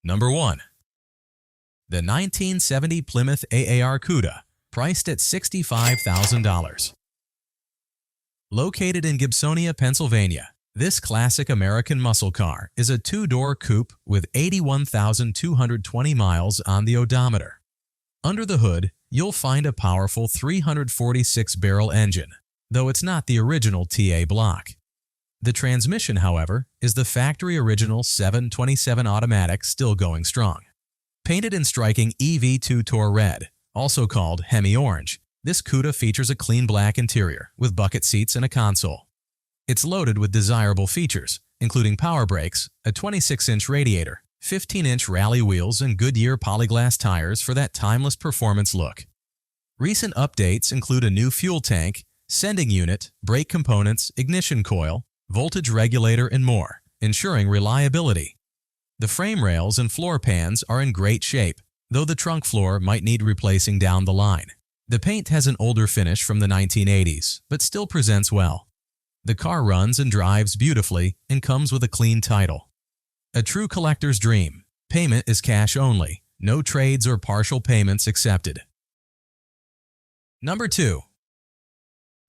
Number 1. The 1970 Plymouth AAR Cuda, priced at $65,000. Located in Gibsonia, Pennsylvania, this classic American muscle car is a two-door coupe with 81,220 miles on the odometer. Under the hood, you'll find a powerful 346-barrel engine, though it's not the original TA block. The transmission, however, is the factory original 727 automatic, still going strong. Painted in striking EV2 Tour Red, also called Hemi Orange, this Cuda features a clean black interior with bucket seats and a console. It's loaded with desirable features, including power brakes, a 26-inch radiator, 15-inch rally wheels, and Goodyear polyglass tires for that timeless performance look. Recent updates include a new fuel tank, sending unit, brake components, ignition coil, voltage regulator, and more, ensuring reliability. The frame rails and floor pans are in great shape, though the trunk floor might need replacing down the line. The paint has an older finish from the 1980s, but still presents well. The car runs and drives beautifully and comes with a clean title. A true collector's dream. Payment is cash only. No trades or partial payments accepted. Number 2.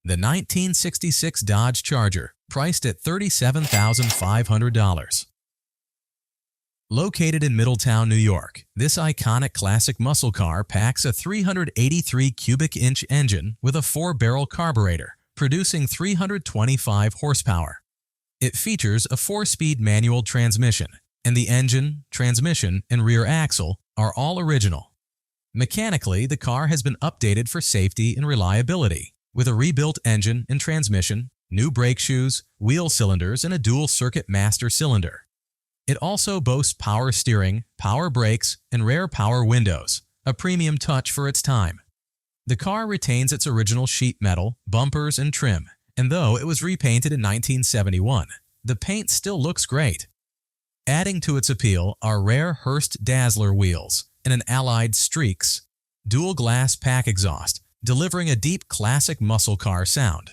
The 1966 Dodge Charger, priced at $37,500. Located in Middletown, New York, this iconic classic muscle car packs a 383 cubic inch engine with a 4-barrel carburetor, producing 325 horsepower. It features a 4-speed manual transmission, and the engine, transmission, and rear axle are all original. Mechanically, the car has been updated for safety and reliability, with a rebuilt engine and transmission, new brake shoes, wheel cylinders, and a dual-circuit master cylinder. It also boasts power steering, power brakes, and rear power windows, a premium touch for its time. The car retains its original sheet metal, bumpers, and trim, and though it was repainted in 1971, the paint still looks great. Adding to its appeal are rare Hurst Dazzler wheels and an allied Streaks dual-glass pack exhaust, delivering a deep classic muscle car sound.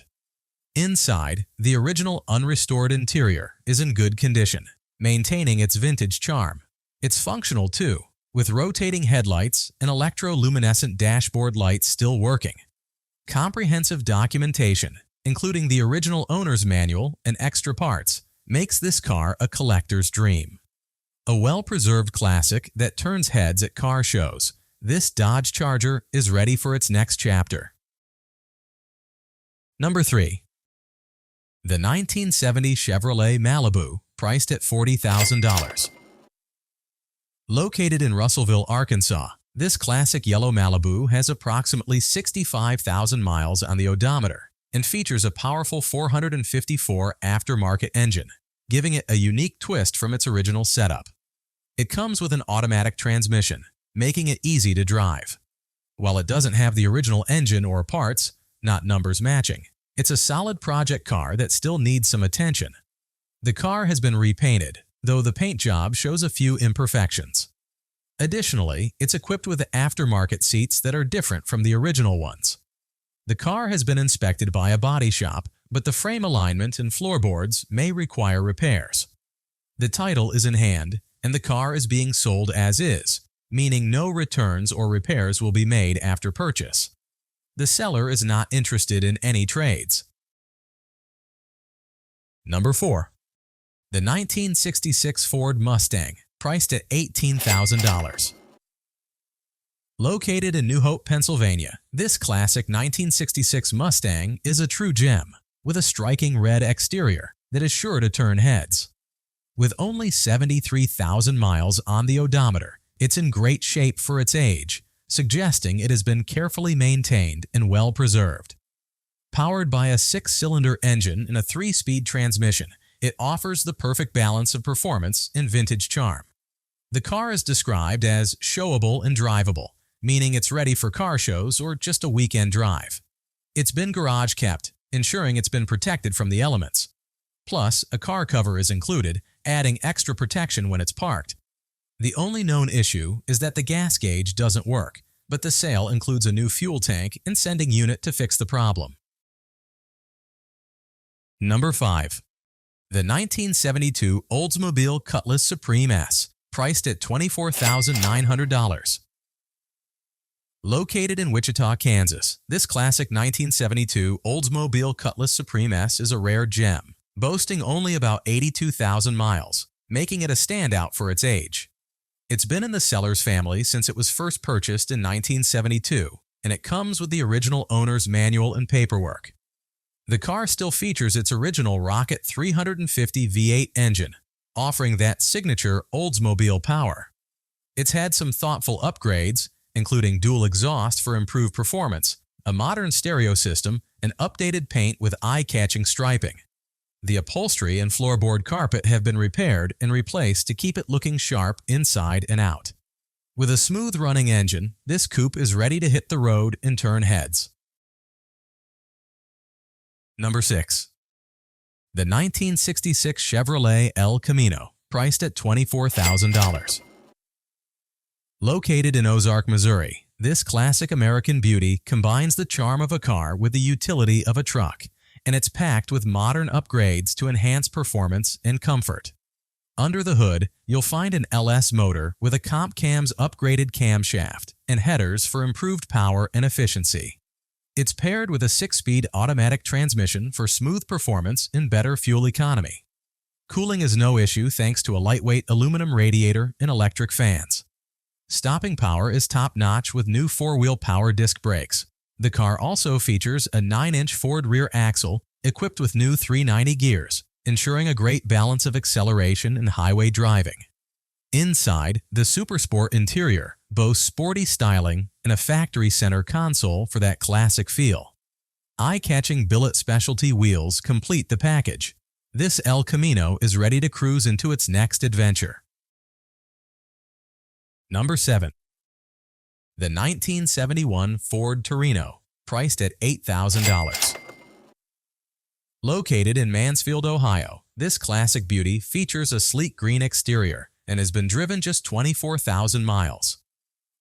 Inside, the original unrestored interior is in good condition, maintaining its vintage charm. It's functional too, with rotating headlights and electroluminescent dashboard lights still working. Comprehensive documentation, including the original owner's manual and extra parts, makes this car a collector's dream. A well-preserved classic that turns heads at car shows, this Dodge Charger is ready for its next chapter. Number 3. The 1970 Chevrolet Malibu, priced at $40,000. Located in Russellville, Arkansas, this classic yellow Malibu has approximately 65,000 miles on the odometer and features a powerful 454 aftermarket engine, giving it a unique twist from its original setup. It comes with an automatic transmission, making it easy to drive. While it doesn't have the original engine or parts, not numbers matching, it's a solid project car that still needs some attention. The car has been repainted, though the paint job shows a few imperfections. Additionally, it's equipped with aftermarket seats that are different from the original ones. The car has been inspected by a body shop, but the frame alignment and floorboards may require repairs. The title is in hand, and the car is being sold as is, meaning no returns or repairs will be made after purchase. The seller is not interested in any trades. Number 4. The 1966 Ford Mustang, priced at $18,000. Located in New Hope, Pennsylvania, this classic 1966 Mustang is a true gem, with a striking red exterior that is sure to turn heads. With only 73,000 miles on the odometer, it's in great shape for its age, suggesting it has been carefully maintained and well preserved. Powered by a 6-cylinder engine and a 3-speed transmission, it offers the perfect balance of performance and vintage charm. The car is described as showable and drivable, meaning it's ready for car shows or just a weekend drive. It's been garage kept, ensuring it's been protected from the elements. Plus, a car cover is included, adding extra protection when it's parked. The only known issue is that the gas gauge doesn't work, but the sale includes a new fuel tank and sending unit to fix the problem. Number 5. The 1972 Oldsmobile Cutlass Supreme S, priced at $24,900. Located in Wichita, Kansas, this classic 1972 Oldsmobile Cutlass Supreme S is a rare gem, boasting only about 82,000 miles, making it a standout for its age. It's been in the seller's family since it was first purchased in 1972, and it comes with the original owner's manual and paperwork. The car still features its original Rocket 350 V8 engine, offering that signature Oldsmobile power. It's had some thoughtful upgrades, including dual exhaust for improved performance, a modern stereo system, and updated paint with eye-catching striping. The upholstery and floorboard carpet have been repaired and replaced to keep it looking sharp inside and out. With a smooth-running engine, this coupe is ready to hit the road and turn heads. Number 6. The 1966 Chevrolet El Camino, priced at $24,000. Located in Ozark, Missouri, this classic American beauty combines the charm of a car with the utility of a truck, and it's packed with modern upgrades to enhance performance and comfort. Under the hood, you'll find an LS motor with a Comp Cam's upgraded camshaft and headers for improved power and efficiency. It's paired with a 6-speed automatic transmission for smooth performance and better fuel economy. Cooling is no issue thanks to a lightweight aluminum radiator and electric fans. Stopping power is top-notch with new 4-wheel power disc brakes. The car also features a 9-inch Ford rear axle equipped with new 390 gears, ensuring a great balance of acceleration and highway driving. Inside, the Supersport interior boasts sporty styling and a factory center console for that classic feel. Eye-catching billet specialty wheels complete the package. This El Camino is ready to cruise into its next adventure. Number 7. The 1971 Ford Torino, priced at $8,000. Located in Mansfield, Ohio, this classic beauty features a sleek green exterior and has been driven just 24,000 miles.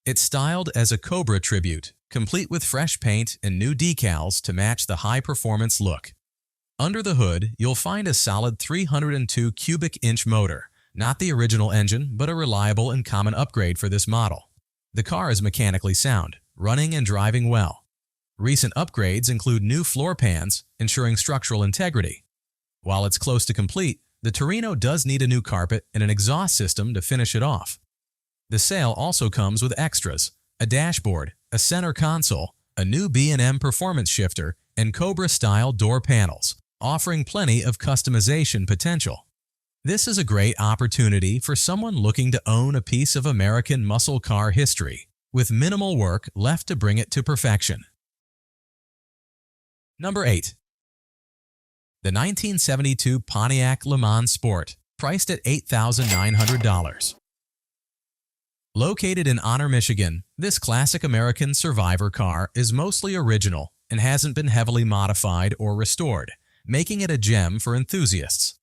It's styled as a Cobra tribute, complete with fresh paint and new decals to match the high-performance look. Under the hood, you'll find a solid 302 cubic inch motor, not the original engine, but a reliable and common upgrade for this model. The car is mechanically sound, running and driving well. Recent upgrades include new floor pans, ensuring structural integrity. While it's close to complete, the Torino does need a new carpet and an exhaust system to finish it off. The sale also comes with extras: a dashboard, a center console, a new B&M performance shifter, and Cobra-style door panels, offering plenty of customization potential. This is a great opportunity for someone looking to own a piece of American muscle car history, with minimal work left to bring it to perfection. Number 8. The 1972 Pontiac Lemans Sport, priced at $8,900. Located in Honor, Michigan, this classic American survivor car is mostly original and hasn't been heavily modified or restored, making it a gem for enthusiasts.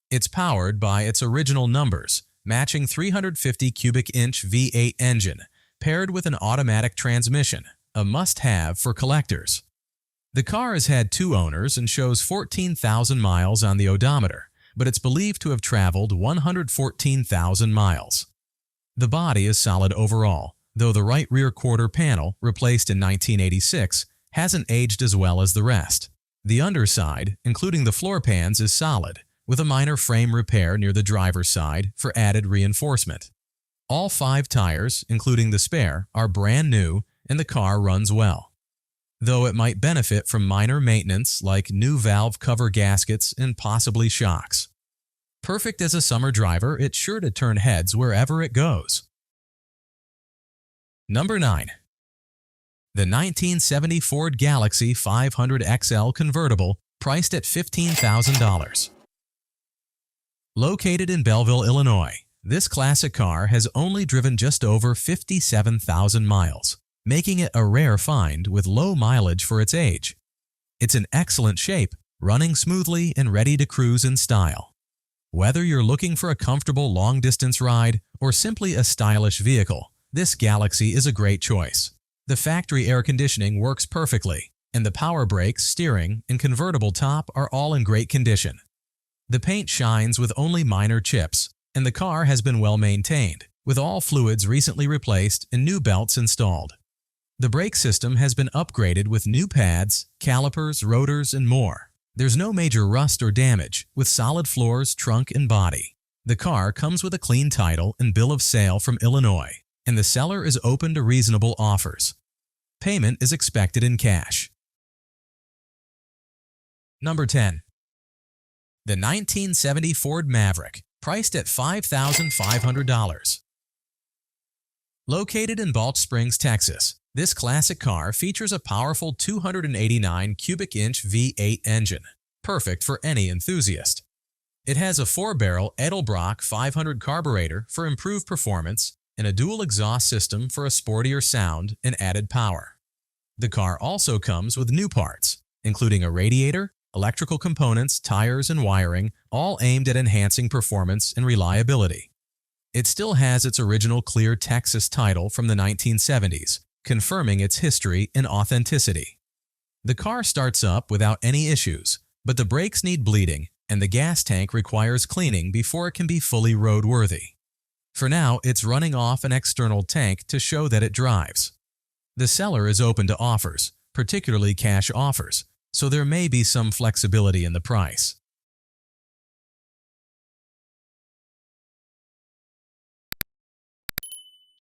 It's powered by its original numbers, matching 350 cubic inch V8 engine, paired with an automatic transmission, a must-have for collectors. The car has had 2 owners and shows 14,000 miles on the odometer, but it's believed to have traveled 114,000 miles. The body is solid overall, though the right rear quarter panel, replaced in 1986, hasn't aged as well as the rest. The underside, including the floor pans, is solid, with a minor frame repair near the driver's side for added reinforcement. All 5 tires, including the spare, are brand new and the car runs well, though it might benefit from minor maintenance like new valve cover gaskets and possibly shocks. Perfect as a summer driver, it's sure to turn heads wherever it goes. Number 9. The 1970 Ford Galaxy 500 XL convertible, priced at $15,000. Located in Belleville, Illinois, this classic car has only driven just over 57,000 miles, making it a rare find with low mileage for its age. It's in excellent shape, running smoothly and ready to cruise in style. Whether you're looking for a comfortable long-distance ride or simply a stylish vehicle, this Galaxy is a great choice. The factory air conditioning works perfectly, and the power brakes, steering, and convertible top are all in great condition. The paint shines with only minor chips, and the car has been well maintained, with all fluids recently replaced and new belts installed. The brake system has been upgraded with new pads, calipers, rotors, and more. There's no major rust or damage, with solid floors, trunk, and body. The car comes with a clean title and bill of sale from Illinois, and the seller is open to reasonable offers. Payment is expected in cash. Number 10. The 1970 Ford Maverick, priced at $5,500. Located in Balch Springs, Texas, this classic car features a powerful 289 cubic inch V8 engine, perfect for any enthusiast. It has a 4-barrel Edelbrock 500 carburetor for improved performance and a dual exhaust system for a sportier sound and added power. The car also comes with new parts, including a radiator, electrical components, tires, and wiring, all aimed at enhancing performance and reliability. It still has its original clear Texas title from the 1970s, confirming its history and authenticity. The car starts up without any issues, but the brakes need bleeding and the gas tank requires cleaning before it can be fully roadworthy. For now, it's running off an external tank to show that it drives. The seller is open to offers, particularly cash offers, so there may be some flexibility in the price.